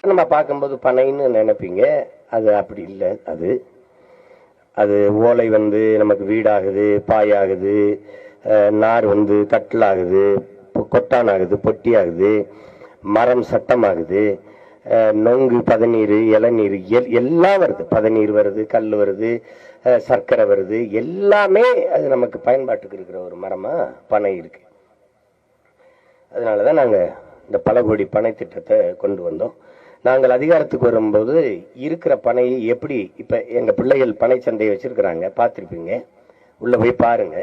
நம்ம பார்க்கும்போது பனைன்னு நினைப்பீங்க, அது அப்படி இல்லை. அது அது ஓலை வந்து நமக்கு வீடாகுது, பாயாகுது, நார் வந்து கட்டிலாகுது, கொட்டான் ஆகுது, பொட்டி ஆகுது, மரம் சட்டமாகுது, நொங்கு பதநீர், இளநீர் எல்லாம் வருது. பதநீர் வருது, கல் வருது, சர்க்கரை வருது, எல்லாமே அது நமக்கு பயன்பாட்டுக்கு இருக்கிற ஒரு மரமா பனை இருக்கு. அதனாலதான் நாங்க இந்த பல கோடி பனை திட்டத்தை கொண்டு வந்தோம். நாங்கள் அதிகாரத்துக்கு வரும்போது இருக்கிற பனையை எப்படி, இப்ப எங்க பிள்ளைகள் பனை சந்தையை வச்சிருக்கிறாங்க, பார்த்துருப்பீங்க. உள்ள போய் பாருங்க,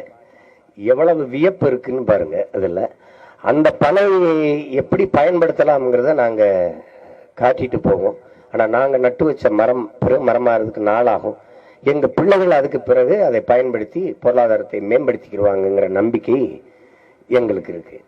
எவ்வளவு வியப்பு இருக்குன்னு பாருங்க. அதுல அந்த பனை எப்படி பயன்படுத்தலாம்ங்கிறத நாங்க காட்டிட்டு போவோம். ஆனா நாங்க நட்டு வச்ச மரம் பிறகு மரமாறதுக்கு நாளாகும். எங்க பிள்ளைகள் அதுக்கு பிறகு அதை பயன்படுத்தி பொருளாதாரத்தை மேம்படுத்திக்கிடுவாங்கங்கிற நம்பிக்கை எங்களுக்கு இருக்கு.